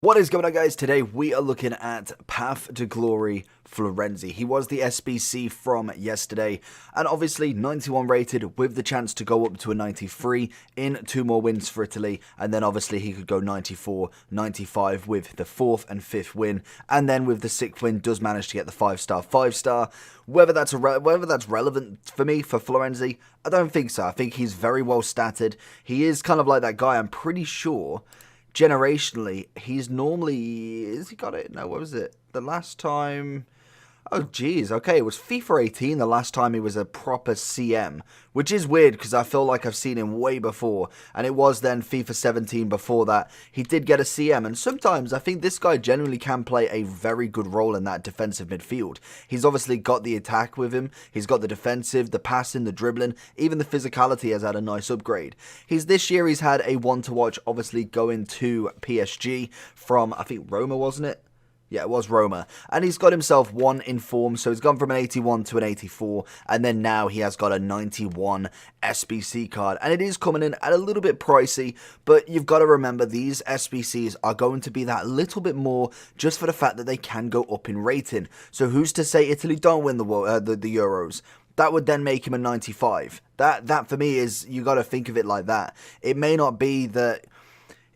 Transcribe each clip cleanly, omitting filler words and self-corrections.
What is going on, guys? Today we are looking at Path to Glory Florenzi. He was the SBC from yesterday and obviously 91 rated with the chance to go up to a 93 in 2 more wins for Italy, and then obviously he could go 94, 95 with the 4th and 5th win, and then with the 6th win does manage to get the 5-star. Whether that's relevant for me for Florenzi, I don't think so. I think he's very well statted. He is kind of like that guy, I'm pretty sure. Generationally, he's normally... Has he got it? No, what was it? The last time... Oh, geez. Okay, it was FIFA 18 the last time he was a proper CM. Which is weird, because I feel like I've seen him way before. And it was then FIFA 17 before that. He did get a CM. And sometimes I think this guy genuinely can play a very good role in that defensive midfield. He's obviously got the attack with him. He's got the defensive, the passing, the dribbling. Even the physicality has had a nice upgrade. This year he's had a one to watch, obviously going to PSG from, I think, Roma, wasn't it? Yeah, it was Roma. And he's got himself 1 in form, so he's gone from an 81 to an 84, and then now he has got a 91 SBC card. And it is coming in at a little bit pricey, but you've got to remember these SBCs are going to be that little bit more just for the fact that they can go up in rating. So who's to say Italy don't win the Euros? That would then make him a 95. That for me is, you got to think of it like that. It may not be that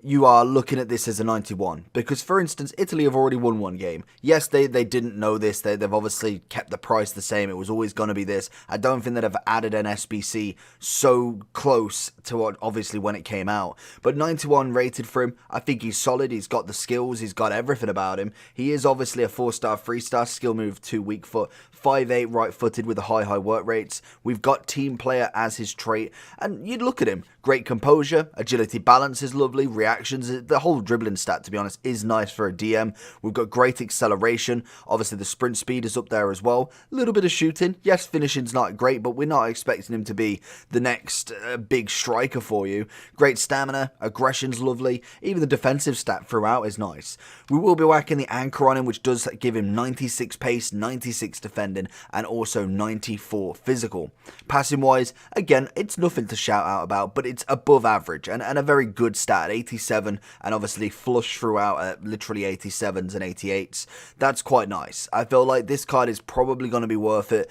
you are looking at this as a 91. Because, for instance, Italy have already won 1 game. Yes, they didn't know this. They've obviously kept the price the same. It was always going to be this. I don't think they'd have added an SBC so close to what, obviously, when it came out. But 91 rated for him. I think he's solid. He's got the skills. He's got everything about him. He is obviously a 4-star, 3-star skill move, 2 weak foot, 5'8", right-footed with the high work rates. We've got team player as his trait. And you'd look at him. Great composure. Agility balance is lovely. Reactions, the whole dribbling stat, to be honest, is nice for a DM. We've got great acceleration. Obviously, the sprint speed is up there as well. A little bit of shooting. Yes, finishing's not great, but we're not expecting him to be the next big striker for you. Great stamina. Aggression's lovely. Even the defensive stat throughout is nice. We will be whacking the anchor on him, which does give him 96 pace, 96 defending, and also 94 physical. Passing-wise, again, it's nothing to shout out about, but it's above average and a very good stat, 87, and obviously flush throughout at literally 87s and 88s. That's quite nice. I feel like this card is probably going to be worth it.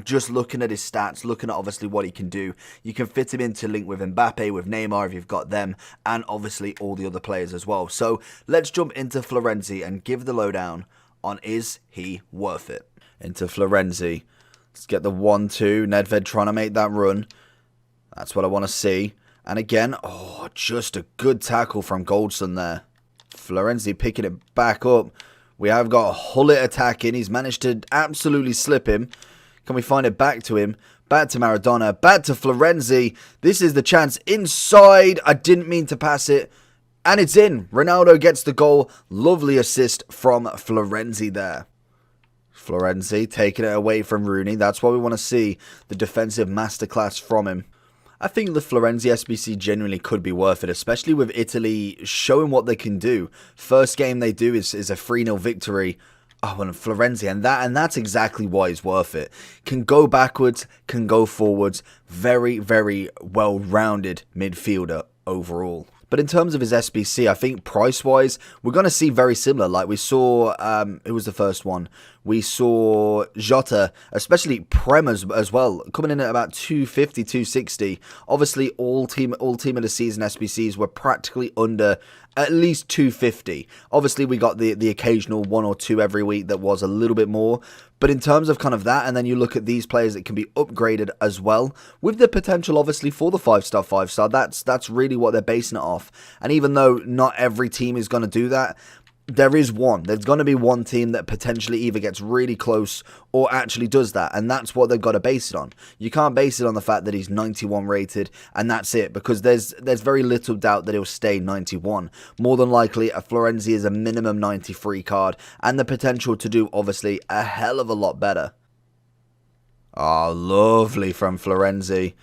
Just looking at his stats, looking at obviously what he can do. You can fit him into link with Mbappe, with Neymar if you've got them, and obviously all the other players as well. So let's jump into Florenzi and give the lowdown on is he worth it. Into Florenzi. Let's get the 1-2. Nedved trying to make that run. That's what I want to see. And again, oh, just a good tackle from Goldson there. Florenzi picking it back up. We have got Hullet attacking. He's managed to absolutely slip him. Can we find it back to him? Back to Maradona. Back to Florenzi. This is the chance inside. I didn't mean to pass it. And it's in. Ronaldo gets the goal. Lovely assist from Florenzi there. Florenzi taking it away from Rooney. That's what we want to see. The defensive masterclass from him. I think the Florenzi SBC genuinely could be worth it, especially with Italy showing what they can do. First game they do is a 3-0 victory. Oh, and Florenzi, and that's exactly why he's worth it. Can go backwards, can go forwards. Very, very well-rounded midfielder overall. But in terms of his SBC, I think price-wise, we're going to see very similar. Like we saw, who was the first one? We saw Jota, especially Prem as well, coming in at about 250, 260. Obviously, all team of the season SBCs were practically under at least 250. Obviously, we got the occasional 1 or 2 every week that was a little bit more. But in terms of kind of that, and then you look at these players that can be upgraded as well, with the potential, obviously, for the 5-star, that's really what they're basing it off. And even though not every team is going to do that, there is one. There's going to be one team that potentially either gets really close or actually does that, and that's what they've got to base it on. You can't base it on the fact that he's 91 rated and that's it, because there's very little doubt that he'll stay 91. More than likely, a Florenzi is a minimum 93 card, and the potential to do, obviously, a hell of a lot better. Oh, lovely from Florenzi.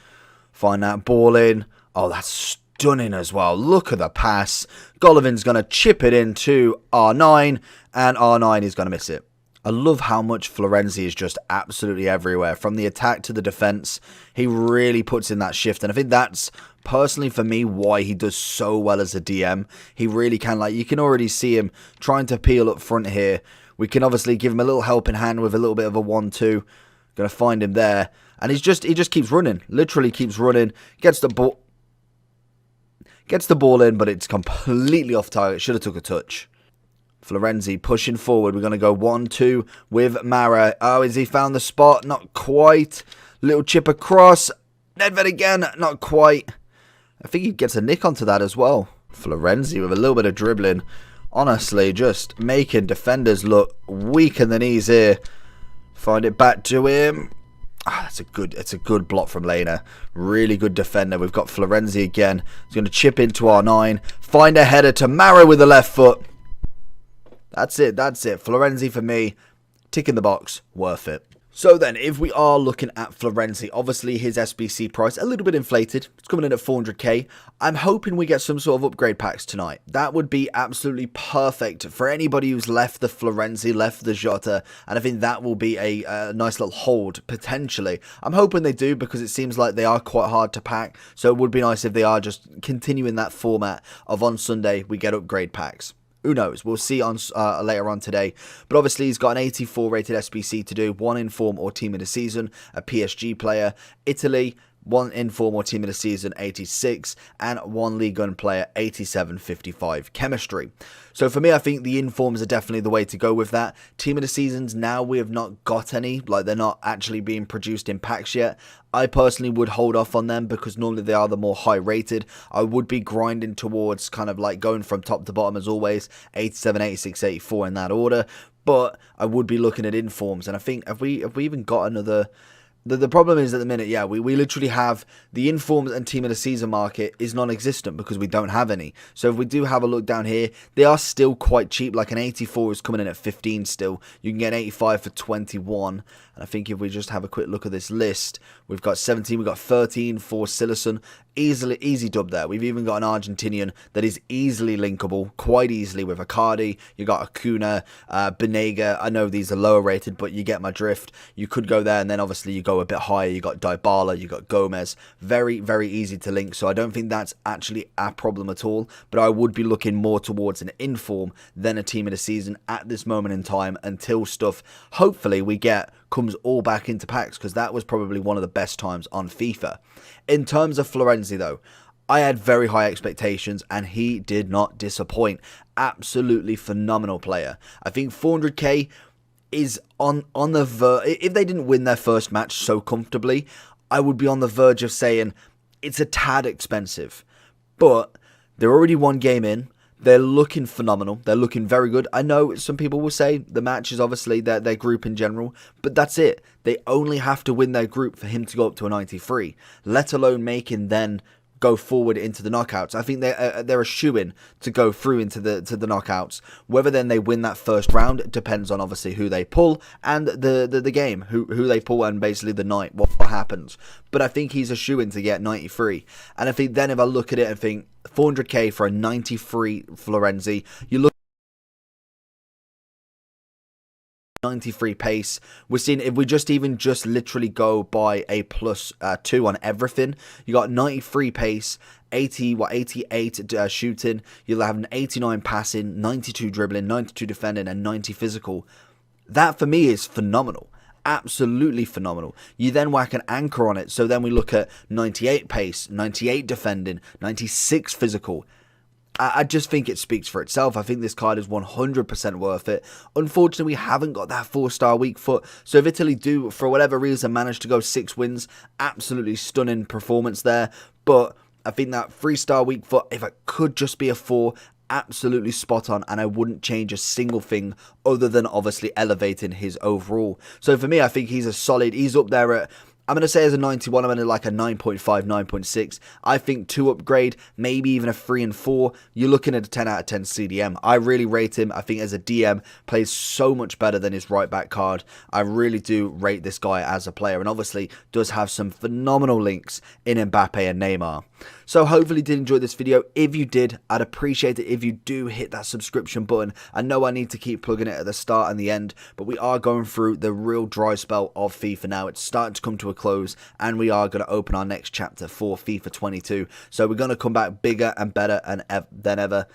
Find that ball in. Oh, that's stunning as well. Look at the pass. Golovan's going to chip it into R9, and R9 is going to miss it. I love how much Florenzi is just absolutely everywhere. From the attack to the defense, he really puts in that shift. And I think that's, personally for me, why he does so well as a DM. He really can, like, you can already see him trying to peel up front here. We can obviously give him a little helping hand with a little bit of a 1-2. Going to find him there. And he just keeps running. Literally keeps running. Gets the ball in, but it's completely off target. Should have took a touch. Florenzi pushing forward. We're going to go 1-2 with Mara. Oh, has he found the spot? Not quite. Little chip across. Nedved again. Not quite. I think he gets a nick onto that as well. Florenzi with a little bit of dribbling. Honestly, just making defenders look weak in the knees here. Find it back to him. It's a good block from Lena. Really good defender. We've got Florenzi again. He's going to chip into R9. Find a header to Mara with the left foot. That's it. Florenzi for me. Tick in the box. Worth it. So then, if we are looking at Florenzi, obviously his SBC price a little bit inflated. It's coming in at 400k. I'm hoping we get some sort of upgrade packs tonight. That would be absolutely perfect for anybody who's left the Florenzi, left the Jota, and I think that will be a nice little hold, potentially. I'm hoping they do, because it seems like they are quite hard to pack, so it would be nice if they are just continuing that format of on Sunday we get upgrade packs. Who knows? We'll see on later on today. But obviously, he's got an 84 rated SBC to do, 1 inform or team of the season, a PSG player, Italy, 1 inform or team of the season, 86, and 1 League 1 player, 87, 55 chemistry. So for me, I think the informs are definitely the way to go with that. Team of the seasons, now we have not got any, like they're not actually being produced in packs yet. I personally would hold off on them because normally they are the more high rated. I would be grinding towards kind of like going from top to bottom as always, 87, 86, 84 in that order. But I would be looking at informs, and I think have we even got another? The problem is at the minute, yeah, we literally have the informs and team of the season market is non-existent because we don't have any. So if we do have a look down here, they are still quite cheap. Like an 84 is coming in at 15 still. You can get an 85 for 21. And I think if we just have a quick look at this list, we've got 17, we've got 13 for Sillerson. Easy dub there. We've even got an Argentinian that is easily linkable, quite easily with Icardi. You got Acuna, Benega. I know these are lower rated, but you get my drift. You could go there, and then obviously you go a bit higher. You got Dybala, you got Gomez. Very, very easy to link. So I don't think that's actually a problem at all. But I would be looking more towards an inform than a team of the season at this moment in time until stuff, hopefully, we get comes all back into packs, because that was probably one of the best times on FIFA. In terms of Florenzi though, I had very high expectations and he did not disappoint. Absolutely phenomenal player. I think 400k is on the verge. If they didn't win their first match so comfortably, I would be on the verge of saying it's a tad expensive. But they're already one game in. They're looking phenomenal. They're looking very good. I know some people will say the match is obviously their group in general, but that's it. They only have to win their group for him to go up to a 93, let alone making then go forward into the knockouts. I think they're a shoo-in to go through into the knockouts. Whether then they win that first round depends on obviously who they pull and the game, who they pull, and basically the night, what happens. But I think he's a shoo-in to get 93. And I think then if I look at it and think 400k for a 93 Florenzi, you look 93 pace. We're seeing if we just literally go by a +2 on everything, you got 93 pace, 88 shooting, you'll have an 89 passing, 92 dribbling, 92 defending, and 90 physical. That for me is phenomenal. Absolutely phenomenal. You then whack an anchor on it, so then we look at 98 pace, 98 defending, 96 physical. I just think it speaks for itself. I think this card is 100% worth it. Unfortunately, we haven't got that 4-star weak foot. So if Italy do, for whatever reason, manage to go 6 wins, absolutely stunning performance there. But I think that 3-star weak foot, if it could just be a 4, absolutely spot on, and I wouldn't change a single thing other than obviously elevating his overall. So for me, I think he's a solid, he's up there at, I'm going to say as a 91, I'm going to like a 9.5, 9.6. I think 2 upgrade, maybe even a 3 and 4. You're looking at a 10 out of 10 CDM. I really rate him. I think as a DM, plays so much better than his right back card. I really do rate this guy as a player, and obviously does have some phenomenal links in Mbappe and Neymar. So hopefully you did enjoy this video. If you did, I'd appreciate it if you do hit that subscription button. I know I need to keep plugging it at the start and the end, but we are going through the real dry spell of FIFA now. It's starting to come to a close, and we are going to open our next chapter for FIFA 22. So we're going to come back bigger and better than ever.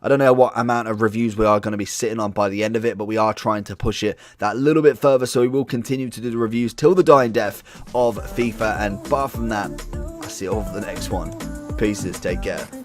I don't know what amount of reviews we are going to be sitting on by the end of it, but we are trying to push it that little bit further, so we will continue to do the reviews till the dying death of FIFA. And apart from that, I'll see you all for the next one. Peace, take care.